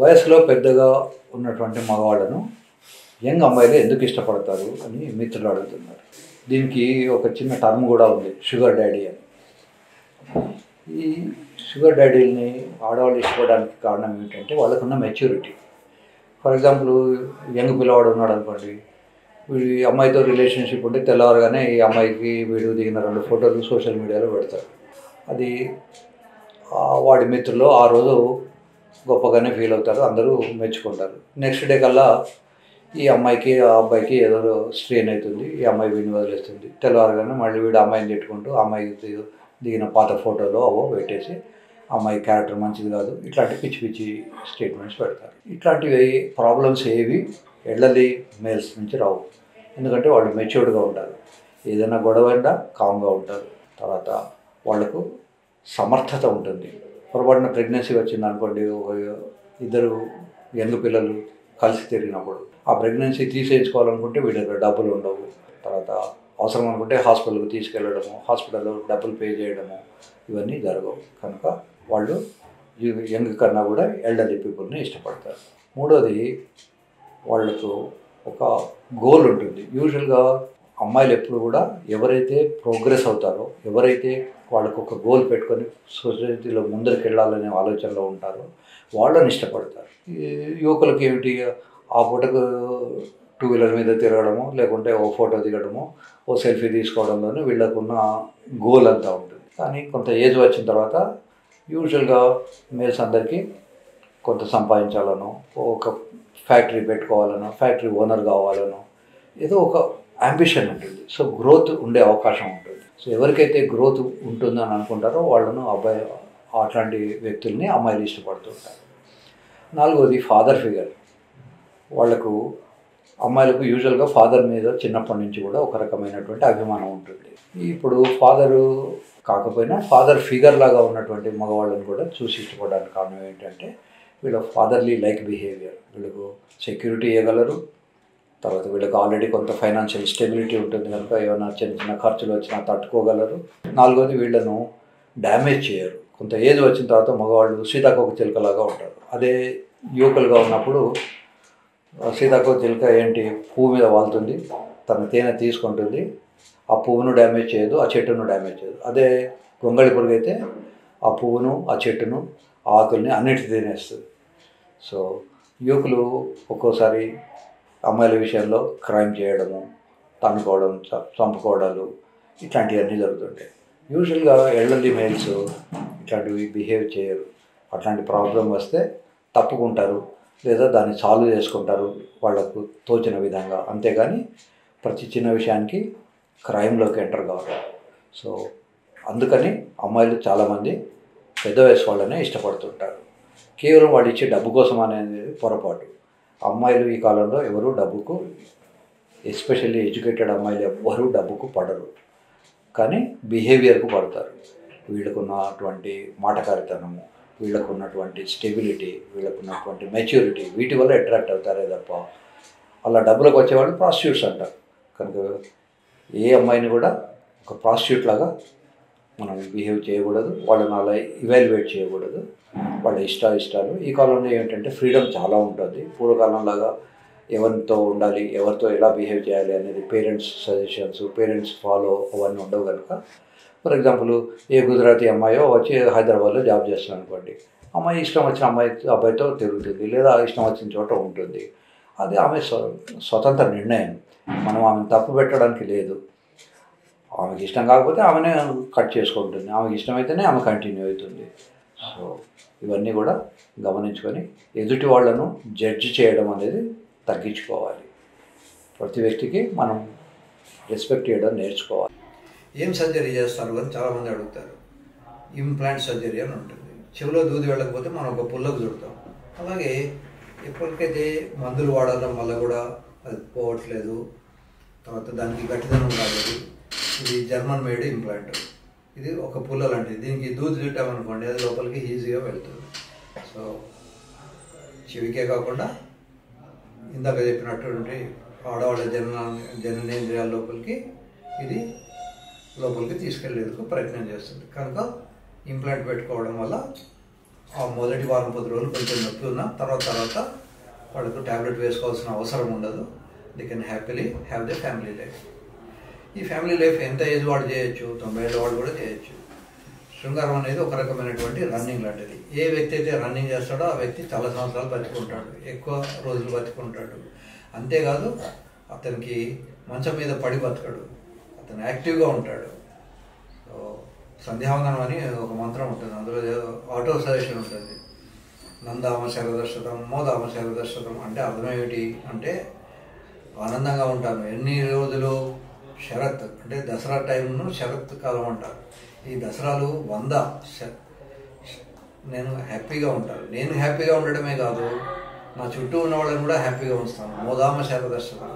వయసులో పెద్దగా ఉన్నటువంటి మగవాళ్ళను యంగ్ అమ్మాయిలు ఎందుకు ఇష్టపడతారు అని మిత్రులు అడుగుతున్నారు. దీనికి ఒక చిన్న టర్మ్ కూడా ఉంది, షుగర్ డాడీ అని. ఈ షుగర్ డాడీని ఆడవాళ్ళు ఇష్టపడడానికి కారణం ఏంటంటే వాళ్ళకున్న మెచ్యూరిటీ. ఫర్ ఎగ్జాంపుల్, యంగ్ పిల్లవాడు ఉన్నాడు అనుకోండి, వీడి అమ్మాయితో రిలేషన్షిప్ ఉంటే తెల్లవారుగానే ఈ అమ్మాయికి వీడు దిగిన 2 ఫోటోలు సోషల్ మీడియాలో పెడతారు. అది వాడి మిత్రులు ఆ రోజు గొప్పగానే ఫీల్ అవుతారు, అందరూ మెచ్చుకుంటారు. నెక్స్ట్ డే కల్లా ఈ అమ్మాయికి ఆ అబ్బాయికి ఏదో స్ట్రెయిన్ అవుతుంది, ఈ అమ్మాయి వీడిని వదిలేస్తుంది. తెల్లవారుగానే మళ్ళీ వీడు అమ్మాయిని తిట్టుకుంటూ అమ్మాయికి దిగిన పాత ఫోటోలో అవో పెట్టేసి అమ్మాయి క్యారెక్టర్ మంచిది కాదు, ఇట్లాంటి పిచ్చి పిచ్చి స్టేట్మెంట్స్ పెడతారు. ఇట్లాంటివి ప్రాబ్లమ్స్ ఏవి ఎల్డర్లీ మేల్స్ నుంచి రావు, ఎందుకంటే వాళ్ళు మెచ్యూర్డ్గా ఉంటారు. ఏదైనా గొడవ అయినా కామ్గా ఉంటారు. తర్వాత వాళ్ళకు సమర్థత ఉంటుంది. పొరపాటున ప్రెగ్నెన్సీ వచ్చింది అనుకోండి, ఇద్దరు యంగ్ పిల్లలు కలిసి తిరిగినప్పుడు ఆ ప్రెగ్నెన్సీ తీసేయించుకోవాలనుకుంటే వీళ్ళ దగ్గర డబ్బులు ఉండవు. తర్వాత అవసరం అనుకుంటే హాస్పిటల్కి తీసుకెళ్ళడము, హాస్పిటల్లో డబ్బులు పే చేయడము, ఇవన్నీ జరగవు. కనుక వాళ్ళు యంగ్ కన్నా కూడా ఎల్డర్లీ పీపుల్ని ఇష్టపడతారు. మూడోది, వాళ్ళకు ఒక గోల్ ఉంటుంది. యూజువల్గా అమ్మాయిలు ఎప్పుడు కూడా ఎవరైతే ప్రోగ్రెస్ అవుతారో, ఎవరైతే వాళ్ళకు ఒక గోల్ పెట్టుకొని సొసైటీలో ముందరికి వెళ్ళాలనే ఆలోచనలో ఉంటారో వాళ్ళని ఇష్టపడతారు. యువకులకి ఏమిటి, ఆ పూటకు 2 వీలర్ మీద తిరగడము, లేకుంటే ఓ ఫోటో దిగడము, ఓ సెల్ఫీ తీసుకోవడంలోనే వీళ్ళకున్న గోల్ అంతా ఉంటుంది. కానీ కొంత ఏజ్ వచ్చిన తర్వాత యూజువల్గా మేల్స్ అందరికీ కొంత సంపాదించాలనో, ఒక ఫ్యాక్టరీ పెట్టుకోవాలనో, ఫ్యాక్టరీ ఓనర్ కావాలనో ఏదో ఒక అంబిషన్ ఉంటుంది. సో గ్రోత్ ఉండే అవకాశం ఉంటుంది. సో ఎవరికైతే గ్రోత్ ఉంటుందని అనుకుంటారో వాళ్ళను అట్లాంటి వ్యక్తుల్ని అమ్మాయిలు ఇష్టపడుతుంటారు. నాలుగోది, ఫాదర్ ఫిగర్. వాళ్ళకు అమ్మాయిలకు యూజువల్గా ఫాదర్ మీద చిన్నప్పటి నుంచి కూడా ఒక రకమైనటువంటి అభిమానం ఉంటుంది. ఇప్పుడు ఫాదరు కాకపోయినా ఫాదర్ ఫిగర్ లాగా ఉన్నటువంటి మగవాళ్ళని కూడా చూసి ఇష్టపడడానికి కారణం ఏంటంటే వీళ్ళ ఫాదర్లీ లైక్ బిహేవియర్. వీళ్ళకు సెక్యూరిటీ ఇవ్వగలరు, తర్వాత వీళ్ళకి ఆల్రెడీ కొంత ఫైనాన్షియల్ స్టెబిలిటీ ఉంటుంది కనుక ఏమైనా చిన్న చిన్న ఖర్చులు వచ్చినా తట్టుకోగలరు. నాలుగోది, వీళ్ళను డ్యామేజ్ చేయరు. కొంత ఏజ్ వచ్చిన తర్వాత మగవాళ్ళు సీతాకోక చిలుకలాగా ఉంటారు. అదే యువకులుగా ఉన్నప్పుడు సీతాకోక చిలుక ఏంటి, పువ్వు మీద వాళ్తుంది, తన తేనె తీసుకుంటుంది, ఆ పువ్వును డ్యామేజ్ చేయదు, ఆ చెట్టును డ్యామేజ్ చేయదు. అదే గొంగళి పురుగు అయితే ఆ పువ్వును, ఆ చెట్టును, ఆ ఆకుల్ని అన్నిటి తినేస్తుంది. సో యువకులు ఒక్కోసారి అమ్మాయిల విషయంలో క్రైమ్ చేయడము, తన్నుకోవడం, చంపుకోవడాలు ఇట్లాంటివన్నీ జరుగుతుంటాయి. యూజువల్గా ఎల్డర్లీ మేల్స్ ఇట్లాంటివి బిహేవ్ చేయరు. అట్లాంటి ప్రాబ్లం వస్తే తప్పుకుంటారు, లేదా దాన్ని సాల్వ్ చేసుకుంటారు వాళ్ళకు తోచిన విధంగా. అంతేగాని ప్రతి చిన్న విషయానికి క్రైమ్లోకి ఎంటర్ కావాలి. సో అందుకని అమ్మాయిలు చాలామంది పెద్ద వయసు వాళ్ళనే ఇష్టపడుతుంటారు. కేవలం వాళ్ళు ఇచ్చే డబ్బు కోసం అనేది పొరపాటు. అమ్మాయిలు ఈ కాలంలో ఎవరు డబ్బుకు, ఎస్పెషల్లీ ఎడ్యుకేటెడ్ అమ్మాయిలు ఎవరు డబ్బుకు పడరు, కానీ బిహేవియర్కు పడతారు. వీళ్ళకున్నటువంటి మాటకారితనము, వీళ్ళకున్నటువంటి స్టెబిలిటీ, వీళ్ళకున్నటువంటి మెచ్యూరిటీ, వీటి వల్ల అట్రాక్ట్ అవుతారే తప్ప అలా డబ్బులకు వచ్చేవాళ్ళు ప్రాస్టిట్యూట్స్ అంటారు. కనుక ఏ అమ్మాయిని కూడా ఒక ప్రాస్టిట్యూట్ లాగా మనం బిహేవ్ చేయకూడదు, వాళ్ళని అలా ఇవాల్యుయేట్ చేయకూడదు. వాళ్ళ ఇష్టాలు. ఈ కాలంలో ఏంటంటే ఫ్రీడమ్ చాలా ఉంటుంది. పూర్వకాలంలాగా ఎవరితో ఉండాలి, ఎవరితో ఎలా బిహేవ్ చేయాలి అనేది పేరెంట్స్ సజెషన్స్, పేరెంట్స్ ఫాలో అవన్నీ ఉండవు కనుక. ఫర్ ఎగ్జాంపుల్, ఏ గుజరాతీ అమ్మాయో వచ్చి హైదరాబాద్లో జాబ్ చేస్తుంది అనుకోండి, అమ్మాయి ఇష్టం వచ్చిన అబ్బాయితో తిరుగుతుంది, లేదా ఇష్టం వచ్చిన చోట ఉంటుంది. అది ఆమె స్వతంత్ర నిర్ణయం. మనం ఆమెను తప్పు పెట్టడానికి లేదు. ఆమెకి ఇష్టం కాకపోతే ఆమెనే కట్ చేసుకుంటుంది, ఆమెకి ఇష్టమైతేనే ఆమె కంటిన్యూ అవుతుంది. సో ఇవన్నీ కూడా గమనించుకొని ఎదుటి వాళ్ళను జడ్జి చేయడం అనేది తగ్గించుకోవాలి. ప్రతి వ్యక్తికి మనం రెస్పెక్ట్ చేయడం నేర్చుకోవాలి. ఏం సర్జరీ చేస్తారు అని చాలామంది అడుగుతారు. ఇంప్లాంట్ సర్జరీ అని ఉంటుంది. చెవిలో దూది వెళ్ళకపోతే మనం ఒక పుల్లకు చుడతాం. అలాగే ఎప్పటికైతే మందులు వాడడం వల్ల కూడా అది పోవట్లేదు, తర్వాత దానికి గట్టిదనం రాలేదు, ఇది జర్మన్ మేడ్ ఇంప్లాంట్. ఇది ఒక పుల్ల లాంటిది. దీనికి దూది చుట్టామనుకోండి, అది లోపలికి ఈజీగా వెళ్తుంది. సో చెవికే కాకుండా ఇందాక చెప్పినటువంటి ఆడవాళ్ళ జననేంద్రియాల లోపలికి ఇది లోపలికి తీసుకెళ్లేందుకు ప్రయత్నం చేస్తుంది. కనుక ఇంప్లాంట్ పెట్టుకోవడం వల్ల ఆ మొదటి వారం 10 రోజులు కొంచెం నొప్పి ఉన్నా తర్వాత వాళ్ళకు ట్యాబ్లెట్ వేసుకోవాల్సిన అవసరం ఉండదు. They can happily have the family life. ఈ ఫ్యామిలీ లైఫ్ ఎంత ఏజ్ వాడు చేయొచ్చు, 90 ఏళ్ళ వాడు కూడా చేయొచ్చు. శృంగారం అనేది ఒక రకమైనటువంటి రన్నింగ్ లాంటిది. ఏ వ్యక్తి అయితే రన్నింగ్ చేస్తాడో ఆ వ్యక్తి చాలా సంవత్సరాలు బతికుంటాడు, ఎక్కువ రోజులు బతికుంటాడు. అంతేకాదు అతనికి మంచం మీద పడి బతకడు, అతను యాక్టివ్గా ఉంటాడు. సో సంధ్యావందనం అని ఒక మంత్రం ఉంటుంది, అందులో ఆటో సజెషన్ ఉంటుంది. నందామ శరదశతం మోదామ శరదశతం అంటే అర్థం ఏమిటి అంటే ఆనందంగా ఉంటాను ఎన్ని రోజులు. శరత్ అంటే దసరా టైంను శరత్ కాలం అంటారు. ఈ దసరాలు 100 నేను హ్యాపీగా ఉంటాను. నేను హ్యాపీగా ఉండడమే కాదు, నా చుట్టూ ఉన్న వాళ్ళని కూడా హ్యాపీగా ఉంచుతాను. మోదామ శరదశతం,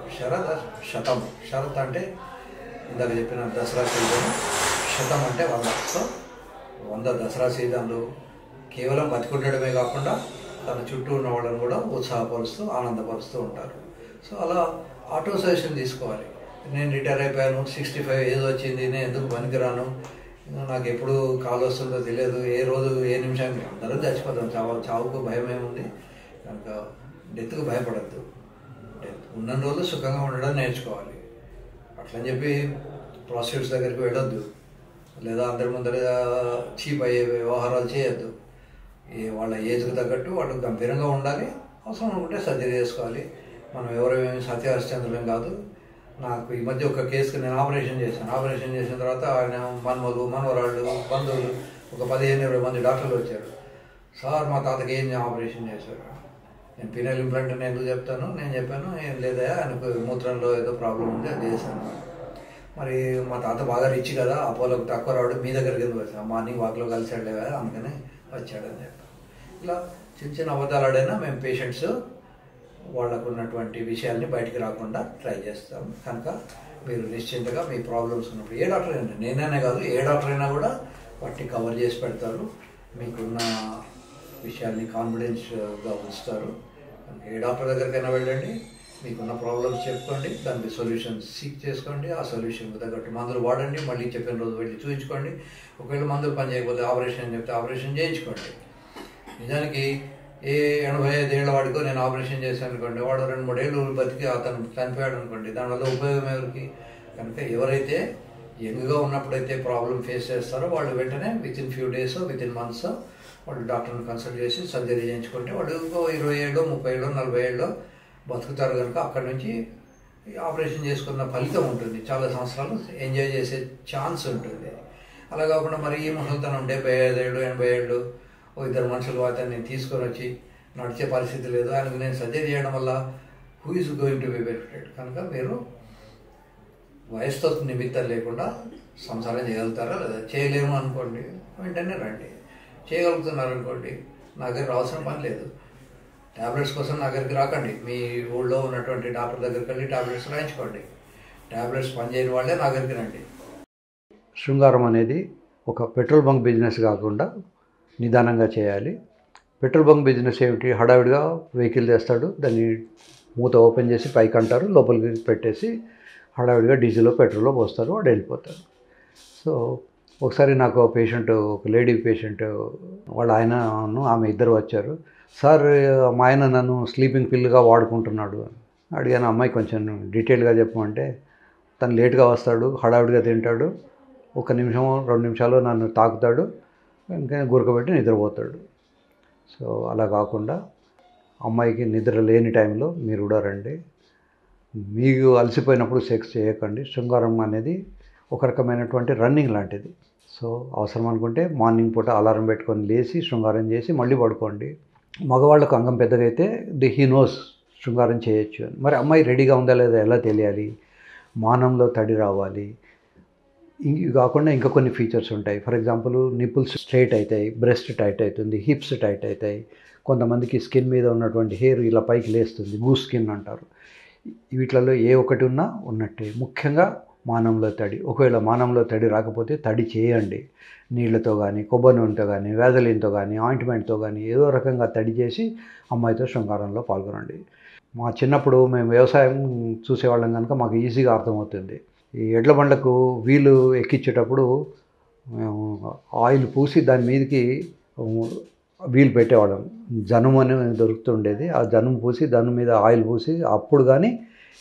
శతం, శరత్ అంటే ఇందాక చెప్పిన దసరా సీజన్, శతం అంటే 100. సో 100 దసరా సీజన్లు కేవలం బతికుండడమే కాకుండా తన చుట్టూ ఉన్న వాళ్ళని కూడా ఉత్సాహపరుస్తూ ఆనందపరుస్తూ ఉంటారు. సో అలా ఆటో సజెషన్ తీసుకోవాలి. నేను రిటైర్ అయిపోయాను, 65 ఏజ్ వచ్చింది, నేను ఎందుకు పనికిరాను, నాకు ఎప్పుడు కాల్ వస్తుందో తెలియదు, ఏ రోజు ఏ నిమిషానికి అందరం చచ్చిపోతాం, చావుకు భయం ఏముంది కనుక డెత్కు భయపడద్దు. ఉన్న రోజులు సుఖంగా ఉండడం నేర్చుకోవాలి. అట్లని చెప్పి ప్రాస్టిట్యూట్స్ దగ్గరికి వెళ్ళొద్దు, లేదా అందరి ముందర చీప్ అయ్యే వ్యవహారాలు చేయొద్దు. వాళ్ళ ఏజ్కి తగ్గట్టు వాళ్ళు గంభీరంగా ఉండాలి. అవసరం అనుకుంటే సర్జరీ చేసుకోవాలి. మనం ఎవరేమేమి సత్యహరిశ్చంద్రులం కాదు. నాకు ఈ మధ్య ఒక కేసుకి నేను ఆపరేషన్ చేశాను. ఆపరేషన్ చేసిన తర్వాత ఆయన మన్మలు, మనవరాళ్ళు, బంధువులు ఒక 15-20 మంది డాక్టర్లు వచ్చారు. సార్ మా తాతకి ఏం ఆపరేషన్ చేశారు? నేను పీనల్ ఇంప్లాంట్ అని ఎందుకు చెప్తాను, నేను చెప్పాను ఏం లేదా ఆయనకు మూత్రంలో ఏదో ప్రాబ్లం ఉంది అది చేశాను. మరి మా తాత బాగా రిచ్ కదా, అపోలోకి తక్కువ రావడం మీ దగ్గరికి ఎందుకు వచ్చాను, మార్నింగ్ వాక్లో కలిసాడు కదా అందుకని వచ్చాడని చెప్పాను. ఇలా చిన్న చిన్న అబద్ధాలు ఆడైనా మేము పేషెంట్స్ వాళ్ళకు ఉన్నటువంటి విషయాల్ని బయటికి రాకుండా ట్రై చేస్తాం. కనుక మీరు నిశ్చింతగా మీ ప్రాబ్లమ్స్ ఉన్నప్పుడు ఏ డాక్టర్ అయినా, నేనైనా కాదు ఏ డాక్టర్ అయినా కూడా వాటిని కవర్ చేసి పెడతారు, మీకున్న విషయాల్ని కాన్ఫిడెన్స్గా ఉంచుతారు. కనుక ఏ డాక్టర్ దగ్గరికైనా వెళ్ళండి, మీకున్న ప్రాబ్లమ్స్ చెప్పుకోండి, దానికి సొల్యూషన్ సీక్ చేసుకోండి, ఆ సొల్యూషన్కి తగ్గట్టు మందులు వాడండి, మళ్ళీ చెప్పిన రోజు వెళ్ళి చూపించుకోండి. ఒకవేళ మందులు పని చేయకపోతే ఆపరేషన్ చెప్తే ఆపరేషన్ చేయించుకోండి. నిజానికి ఏ 85 ఏళ్ళ వాడికో నేను ఆపరేషన్ చేశాను అనుకోండి, వాడు 2-3 ఏళ్ళు బతికి అతను చనిపోయాడు అనుకోండి, దానివల్ల ఉపయోగం ఎవరికి? కనుక ఎవరైతే యంగ్గా ఉన్నప్పుడైతే ప్రాబ్లం ఫేస్ చేస్తారో వాళ్ళు వెంటనే within few days within months వాళ్ళు డాక్టర్ని కన్సల్ట్ చేసి సర్జరీ చేయించుకుంటే వాళ్ళు ఇంకో 20 ఏళ్ళు 30 ఏళ్ళు 40 ఏళ్ళు బతుకుతారు. కనుక అక్కడి నుంచి ఆపరేషన్ చేసుకున్న ఫలితం ఉంటుంది, చాలా సంవత్సరాలు ఎంజాయ్ చేసే ఛాన్స్ ఉంటుంది. అలా కాకుండా మరి ఈ ముసలితనం 75 ఏళ్ళు 80 ఏళ్ళు ఇద్దరు మనుషులు అతన్ని తీసుకొని వచ్చి నడిచే పరిస్థితి లేదు, ఆయనకు నేను సర్జరీ చేయడం వల్ల who is going to be benefited? కనుక మీరు వయసుతో నిమిత్తం లేకుండా సంసారం చేయగలుగుతారా లేదా? చేయలేము అనుకోండి, వెంటనే రండి. చేయగలుగుతున్నారు అనుకోండి, నా దగ్గర అవసరం పని లేదు. ట్యాబ్లెట్స్ కోసం నా దగ్గరికి రాకండి, మీ ఊళ్ళో ఉన్నటువంటి డాక్టర్ దగ్గరికి వెళ్ళి ట్యాబ్లెట్స్ రాయించుకోండి. ట్యాబ్లెట్స్ పనిచేయని వాళ్ళే నా దగ్గరికి రండి. శృంగారం అనేది ఒక పెట్రోల్ బంక్ బిజినెస్ కాకుండా నిదానంగా చేయాలి. పెట్రోల్ బంక్ బిజినెస్ ఏమిటి? హడావిడిగా వెహికల్ తెస్తాడు, దాన్ని మూత ఓపెన్ చేసి పైకి అంటారు, లోపలికి పెట్టేసి హడావిడిగా డీజిల్లో పెట్రోల్లో పోస్తారు, వాడు వెళ్ళిపోతారు. సో ఒకసారి నాకు పేషెంట్, ఒక లేడీ పేషెంట్ వాళ్ళ ఆయనను ఆమె ఇద్దరు వచ్చారు. సార్ మా ఆయన నన్ను స్లీపింగ్ పిల్గా వాడుకుంటున్నాడు అని అడిగాను. అమ్మాయి కొంచెం డీటెయిల్గా చెప్పమంటే, తను లేట్గా వస్తాడు, హడావిడిగా తింటాడు, 1 నిమిషం 2 నిమిషాలు నన్ను తాకుతాడు, ఇంకా గురకబెట్టి నిద్రపోతాడు. సో అలా కాకుండా అమ్మాయికి నిద్ర లేని టైంలో మీరు కూడా రండి. మీకు అలసిపోయినప్పుడు సెక్స్ చేయకండి. శృంగారం అనేది ఒక రకమైనటువంటి రన్నింగ్ లాంటిది. సో అవసరం అనుకుంటే మార్నింగ్ పూట అలారం పెట్టుకొని లేచి శృంగారం చేసి మళ్ళీ పడుకోండి. మగవాళ్ళకు అంగం పెద్దగా అయితే హీ నోస్ శృంగారం చేయొచ్చు అని. మరి అమ్మాయి రెడీగా ఉందా లేదా ఎలా తెలియాలి? మానంలో తడి రావాలి. ఇవి కాకుండా ఇంకా కొన్ని ఫీచర్స్ ఉంటాయి. ఫర్ ఎగ్జాంపుల్ నిపుల్స్ స్ట్రైట్ అవుతాయి, బ్రెస్ట్ టైట్ అవుతుంది, హిప్స్ టైట్ అవుతాయి, కొంతమందికి స్కిన్ మీద ఉన్నటువంటి హెయిర్ ఇలా పైకి లేస్తుంది, గూస్ స్కిన్ అంటారు. వీటిలలో ఏ ఒకటి ఉన్నా ఉన్నట్టే. ముఖ్యంగా మానంలో తడి. ఒకవేళ మానంలో తడి రాకపోతే తడి చేయండి. నీళ్లతో కానీ, కొబ్బరి నూనెతో కానీ, వ్యాజలిన్తో కానీ, ఆయింట్మెంట్తో కానీ ఏదో రకంగా తడి చేసి అమ్మాయితో శృంగారంలో పాల్గొనండి. మా చిన్నప్పుడు మేము వ్యవసాయం చూసేవాళ్ళం కనుక మాకు ఈజీగా అర్థమవుతుంది. ఈ ఎడ్ల బండ్లకు వీలు ఎక్కించేటప్పుడు మేము ఆయిల్ పూసి దాని మీదకి వీలు పెట్టేవాళ్ళం. జనుము అని దొరుకుతుండేది. ఆ జనుము పూసి దాని మీద ఆయిల్ పూసి అప్పుడు కానీ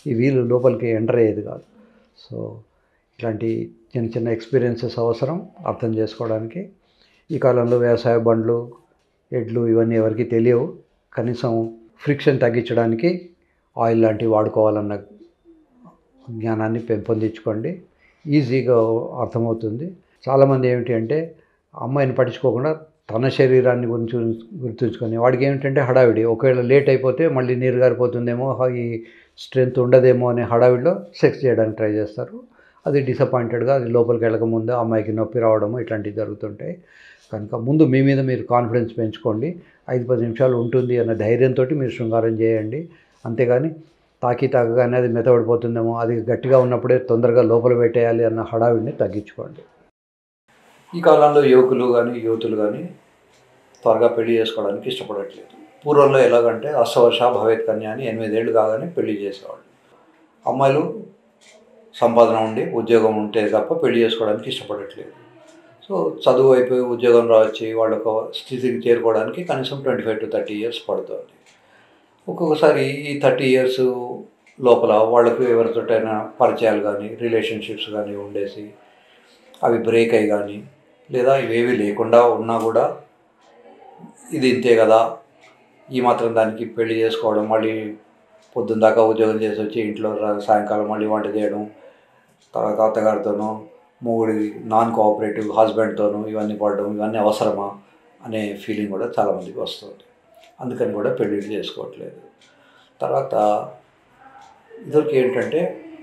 ఈ వీలు లోపలికి ఎంటర్ అయ్యేది కాదు. సో ఇట్లాంటి చిన్న చిన్న ఎక్స్పీరియన్సెస్ అవసరం అర్థం చేసుకోవడానికి. ఈ కాలంలో వ్యవసాయ బండ్లు, ఎడ్లు ఇవన్నీ ఎవరికి తెలియవు. కనీసం ఫ్రిక్షన్ తగ్గించడానికి ఆయిల్ లాంటివి వాడుకోవాలన్న జ్ఞానాన్ని పెంపొందించుకోండి. ఈజీగా అర్థమవుతుంది. చాలామంది ఏమిటి అంటే అమ్మాయిని పట్టించుకోకుండా తన శరీరాన్ని గుర్తుంచుకొని వాడికి ఏమిటంటే హడావిడి. ఒకవేళ లేట్ అయిపోతే మళ్ళీ నీరు గారిపోతుందేమో, ఈ స్ట్రెంత్ ఉండదేమో అనే హడావిడిలో సెక్స్ చేయడానికి ట్రై చేస్తారు. అది డిసప్పాయింటెడ్గా అది లోపలికి వెళ్ళకముందు అమ్మాయికి నొప్పి రావడము ఇట్లాంటివి జరుగుతుంటాయి. కనుక ముందు మీ మీద మీరు కాన్ఫిడెన్స్ పెంచుకోండి. 5-10 నిమిషాలు ఉంటుంది అన్న ధైర్యంతో మీరు శృంగారం చేయండి. అంతేగాని తాకగానే అది మెతబడిపోతుందేమో, అది గట్టిగా ఉన్నప్పుడే తొందరగా లోపల పెట్టేయాలి అన్న హడావిడిని తగ్గించుకోండి. ఈ కాలంలో యువకులు కానీ యువతులు కానీ త్వరగా పెళ్లి చేసుకోవడానికి ఇష్టపడట్లేదు. పూర్వంలో ఎలాగంటే అష్టవర్ష భవేత్ కన్య అని 8 ఏళ్ళు కాగానే పెళ్లి చేసేవాళ్ళు. అమ్మాయిలు సంపాదన ఉండి ఉద్యోగం ఉంటే తప్ప పెళ్లి చేసుకోవడానికి ఇష్టపడట్లేదు. సో చదువు అయిపోయి ఉద్యోగం రావచ్చి వాళ్ళొక స్థితికి చేరుకోవడానికి కనీసం 25 to 30 years పడుతుంది. ఒక్కొక్కసారి ఈ 30 years లోపల వాళ్ళకు ఎవరితోటైనా పరిచయాలు కానీ రిలేషన్షిప్స్ కానీ ఉండేసి అవి బ్రేక్ అయ్యి కానీ, లేదా ఇవేవి లేకుండా ఉన్నా కూడా ఇది ఇంతే కదా, ఈ మాత్రం దానికి పెళ్లి చేసుకోవడం, మళ్ళీ పొద్దున్న దాకా ఉద్యోగం చేసి వచ్చి ఇంట్లో సాయంకాలం మళ్ళీ వంట చేయడం, తర్వాత అత్తగారితోనూ మూడి నాన్ కోఆపరేటివ్ హస్బెండ్తోనూ ఇవన్నీ పడడం, ఇవన్నీ అవసరమా అనే ఫీలింగ్ కూడా చాలామందికి వస్తుంది. అందుకని కూడా పెళ్ళిళ్ళు చేసుకోవట్లేదు. తర్వాత ఇదివరకు ఏంటంటే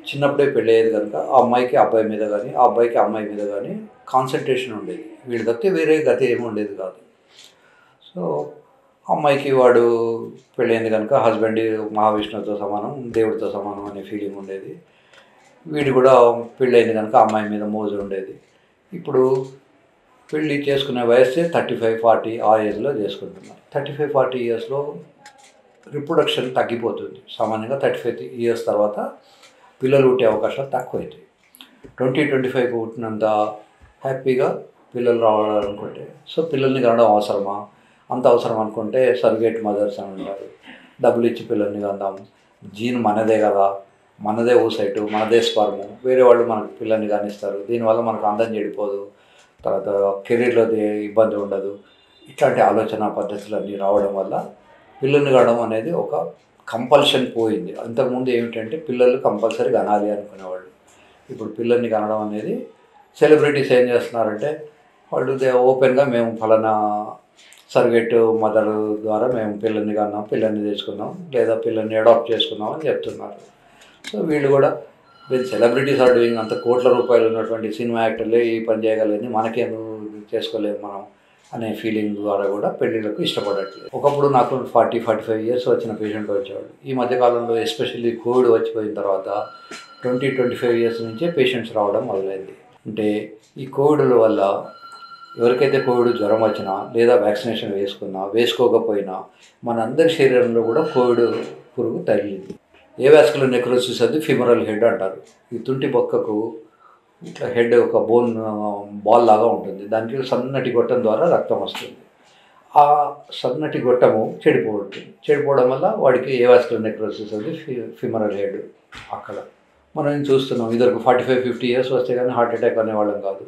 చిన్నప్పుడే పెళ్ళి అయ్యేది కనుక ఆ అమ్మాయికి అబ్బాయి మీద కానీ, ఆ అబ్బాయికి అమ్మాయి మీద కానీ కాన్సన్ట్రేషన్ ఉండేది. వీడి గతి వేరే గతి ఏమి ఉండేది కాదు. సో అమ్మాయికి వాడు పెళ్ళైంది కనుక హస్బెండ్ మహావిష్ణువుతో సమానం, దేవుడితో సమానం అనే ఫీలింగ్ ఉండేది. వీడు కూడా పెళ్ళైంది కనుక అమ్మాయి మీద మోజు ఉండేది. ఇప్పుడు పెళ్ళి చేసుకునే వయస్సే 35-40 ఆ ఏజ్లో చేసుకుంటున్నారు. 35-40 yearsలో రిప్రొడక్షన్ తగ్గిపోతుంది. సామాన్యంగా 35 years తర్వాత పిల్లలు పుట్టే అవకాశాలు తక్కువైతాయి. 20-25 పుట్టినంత హ్యాపీగా పిల్లలు రావాలనుకుంటే, సో పిల్లల్ని కనడం అవసరమా, అంత అవసరం అనుకుంటే సర్గేట్ మదర్స్ అని ఉంటారు. డబ్బులు ఇచ్చి పిల్లల్ని కందాం, జీన్ మనదే కదా, మనదే ఊసైటు, మనదే స్పర్ము, వేరే వాళ్ళు మనకు పిల్లల్ని కానిస్తారు, దీనివల్ల మనకు అందం చెడిపోదు, తర్వాత కెరీర్లో ఇబ్బంది ఉండదు. ఇట్లాంటి ఆలోచన పద్ధతులన్నీ రావడం వల్ల పిల్లల్ని కనడం అనేది ఒక కంపల్షన్ పోయింది. అంతకుముందు ఏమిటంటే పిల్లలు కంపల్సరీ కనాలి అనుకునేవాళ్ళు. ఇప్పుడు పిల్లల్ని కనడం అనేది సెలబ్రిటీస్ ఏం చేస్తున్నారంటే వాళ్ళు ఓపెన్గా మేము ఫలానా సర్గేట్ మదర్ ద్వారా మేము పిల్లల్ని కన్నాం, పిల్లల్ని తెచ్చుకున్నాం, లేదా పిల్లల్ని అడాప్ట్ చేసుకున్నాం అని చెప్తున్నారు. సో వీళ్ళు కూడా వీళ్ళు సెలబ్రిటీస్ ఆర్ డూయింగ్, అంత కోట్ల రూపాయలు ఉన్నటువంటి సినిమా యాక్టర్లే ఈ పని చేయగలిగింది, మనకేం చేసుకోలేము మనం అనే ఫీలింగ్ ద్వారా కూడా పెళ్ళిళ్ళకు ఇష్టపడట్లేదు. ఒకప్పుడు నాకు 40-45 years వచ్చిన పేషెంట్ వచ్చేవాళ్ళు. ఈ మధ్యకాలంలో ఎస్పెషల్లీ కోవిడ్ వచ్చిపోయిన తర్వాత 20-25 years నుంచే పేషెంట్స్ రావడం మొదలైంది. అంటే ఈ కోవిడ్ వల్ల ఎవరికైతే కోవిడ్ జ్వరం వచ్చినా లేదా వ్యాక్సినేషన్ వేసుకున్నా వేసుకోకపోయినా మనందరి శరీరంలో కూడా కోవిడ్ పురుగు తగిలింది. ఏ వాస్కులర్ నెక్రోసిస్ అది ఫిమరల్ హెడ్ అంటారు. ఈ తుంటి బొక్కకు ఇట్లా హెడ్ ఒక బాల్ లాగా ఉంటుంది. దానికి సన్నటి గొట్టం ద్వారా రక్తం వస్తుంది. ఆ సన్నటి గొట్టము చెడిపోవడం వల్ల వాడికి ఏ వాస్కులర్ నెక్రోసిస్ అది ఫిమరల్ హెడ్. అక్కడ మనం చూస్తున్నాం, ఇద్దరికి 45-50 years వస్తే కానీ హార్ట్ అటాక్ అనేవాళ్ళం కాదు.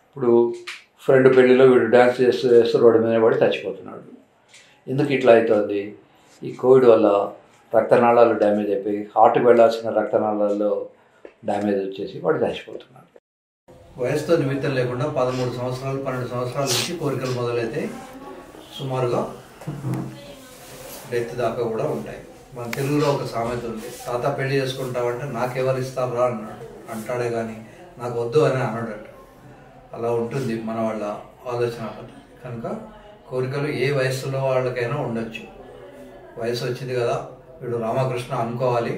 ఇప్పుడు ఫ్రెండ్ పెళ్ళిలో వీడు డ్యాన్స్ చేస్తూ రోడ్డు మీద పడి చచ్చిపోతున్నాడు. ఎందుకు ఇట్లా అవుతుంది? ఈ కోవిడ్ వల్ల రక్తనాళాలు డ్యామేజ్ అయిపోయి హార్ట్కి వెళ్ళాల్సిన రక్తనాళాల్లో డ్యామేజ్ వచ్చేసి వాడు చచ్చిపోతున్నాడు. వయసుతో నిమిత్తం లేకుండా 13 సంవత్సరాలు 12 సంవత్సరాల నుంచి కోరికలు మొదలైతే సుమారుగా డెత్ దాకా కూడా ఉంటాయి. మన తెలుగులో ఒక సామెత ఉంది, తాత పెళ్లి చేసుకుంటావంటే నాకెవరు ఇస్తారా అన్నాడు, అంటాడే కానీ నాకు వద్దు అని అన్నాడట. అలా ఉంటుంది మన వాళ్ళ ఆలోచన పద్ధతి. కనుక కోరికలు ఏ వయస్సులో వాళ్ళకైనా ఉండొచ్చు. వయసు వచ్చింది కదా వీడు రామకృష్ణ అనుకోవాలి,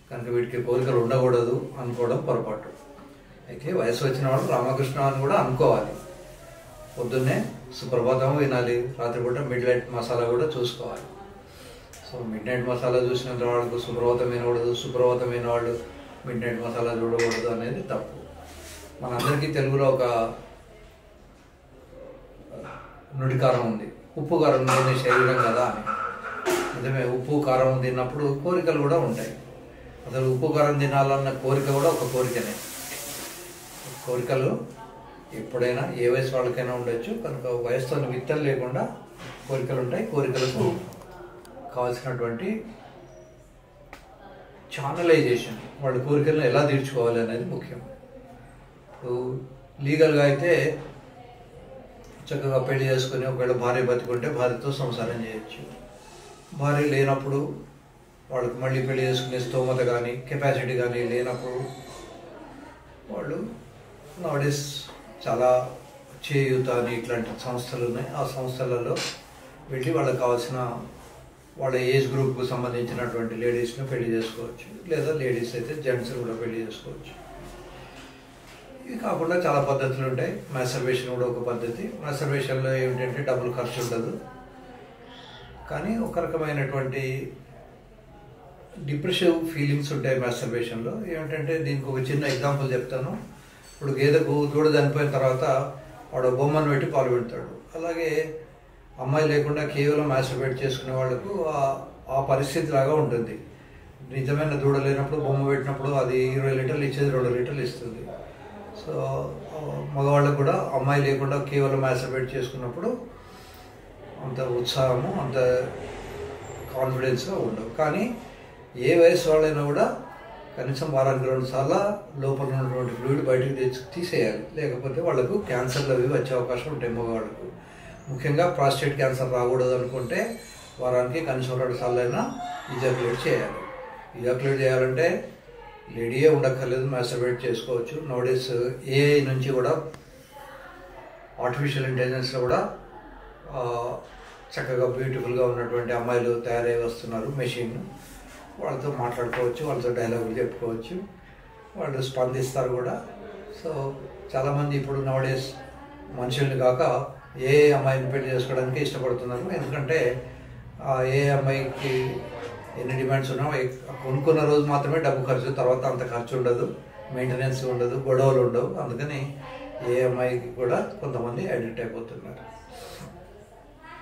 కనుక వీడికి కోరికలు ఉండకూడదు అనుకోవడం పొరపాటు. అయితే వయసు వచ్చిన వాళ్ళు రామకృష్ణ అని కూడా అనుకోవాలి. పొద్దున్నే సుప్రభాతం వినాలి, రాత్రిపూట మిడ్ నైట్ మసాలా కూడా చూసుకోవాలి. సో మిడ్ నైట్ మసాలా చూసినంత వాళ్ళకు సుప్రభాతం వినకూడదు, సుప్రభాతం విన వాళ్ళు మిడ్ నైట్ మసాలా చూడకూడదు అనేది తప్పు. మనందరికీ తెలుగులో ఒక నుడికారం ఉంది, ఉప్పు కారం తినే శరీరం కదా అని. నిజమే, ఉప్పు కారం తిన్నప్పుడు కోరికలు కూడా ఉంటాయి. అసలు ఉప్పు కారం తినాలన్న కోరిక కూడా ఒక కోరికనే. కోరికలు ఎప్పుడైనా ఏ వయసు వాళ్ళకైనా ఉండొచ్చు, కనుక వయసుతో విత్తలు లేకుండా కోరికలు ఉంటాయి. కోరికలకు కావాల్సినటువంటి ఛానలైజేషన్, వాళ్ళ కోరికలను ఎలా తీర్చుకోవాలి అనేది ముఖ్యం. ఇప్పుడు లీగల్గా అయితే చక్కగా పెళ్లి చేసుకుని ఒకవేళ భార్య బతికుంటే భార్యతో సంసారం చేయొచ్చు. భార్య లేనప్పుడు వాళ్ళకి మళ్ళీ పెళ్లి చేసుకునే స్తోమత కానీ కెపాసిటీ కానీ లేనప్పుడు వాళ్ళు నవడేస్ చాలా చేయూత అని ఇట్లాంటి సంస్థలు ఉన్నాయి. ఆ సంస్థలలో వెళ్ళి వాళ్ళకి కావాల్సిన వాళ్ళ ఏజ్ గ్రూప్కు సంబంధించినటువంటి లేడీస్ని పెళ్లి చేసుకోవచ్చు, లేదా లేడీస్ అయితే జెంట్స్ని కూడా పెళ్లి చేసుకోవచ్చు. ఇది కాకుండా చాలా పద్ధతులు ఉంటాయి. మ్యాస్టర్బేషన్ కూడా ఒక పద్ధతి. మ్యాస్టర్బేషన్లో ఏమిటంటే డబ్బులు ఖర్చు ఉండదు, కానీ ఒక రకమైనటువంటి డిప్రెసివ్ ఫీలింగ్స్ ఉంటాయి మ్యాస్టర్బేషన్లో. ఏమిటంటే దీనికి ఒక చిన్న ఎగ్జాంపుల్ చెప్తాను. ఇప్పుడు గేదెకు దూడ చనిపోయిన తర్వాత వాడు బొమ్మను పెట్టి పాలు పెడతాడు. అలాగే అమ్మాయి లేకుండా కేవలం మ్యాస్టర్బేట్ చేసుకునే వాళ్ళకు ఆ పరిస్థితి లాగా ఉంటుంది. నిజమైన దూడ లేనప్పుడు బొమ్మ పెట్టినప్పుడు అది 20 లీటర్లు ఇచ్చేది 2 లీటర్లు ఇస్తుంది. సో మగవాళ్ళకు కూడా అమ్మాయి లేకుండా కేవలం మ్యాస్టర్బేట్ చేసుకున్నప్పుడు అంత ఉత్సాహము అంత కాన్ఫిడెన్స్గా ఉండవు. కానీ ఏ వయసు వాళ్ళైనా కూడా కనీసం వారానికి 2 సార్లు లోపల ఉన్నటువంటి ఫ్లూయిడ్ బయటకు తీసేయాలి, లేకపోతే వాళ్ళకు క్యాన్సర్లు అవి వచ్చే అవకాశం ఉంటాయి. మగవాళ్ళకు ముఖ్యంగా ప్రాస్టేట్ క్యాన్సర్ రాకూడదు అనుకుంటే వారానికి కనీసం 2 సార్లు అయినా ఇజాక్యులేట్ చేయాలి. ఇజాక్యులేట్ చేయాలంటే లేడీయే ఉండక్కర్లేదు, మ్యాస్టర్బేట్ చేసుకోవచ్చు. నోడేస్ ఏఐ నుంచి కూడా ఆర్టిఫిషియల్ ఇంటెలిజెన్స్లో కూడా చక్కగా బ్యూటిఫుల్గా ఉన్నటువంటి అమ్మాయిలు తయారై వస్తున్నారు. మెషిన్ వాళ్ళతో మాట్లాడుకోవచ్చు, వాళ్ళతో డైలాగులు చెప్పుకోవచ్చు, వాళ్ళు స్పందిస్తారు కూడా. సో చాలామంది ఇప్పుడు నవడేస్ మనుషుల్ని కాక ఏ అమ్మాయిని పెళ్లి చేసుకోవడానికి ఇష్టపడుతున్నారు. ఎందుకంటే ఏ అమ్మాయికి ఎన్ని డిమాండ్స్ ఉన్నా కొనుక్కున్న రోజు మాత్రమే డబ్బు ఖర్చు, తర్వాత అంత ఖర్చు ఉండదు, మెయింటెనెన్స్ ఉండదు, గొడవలు ఉండవు. అందుకని ఏ అమ్మాయికి కూడా కొంతమంది అడిక్ట్ అయిపోతున్నారు.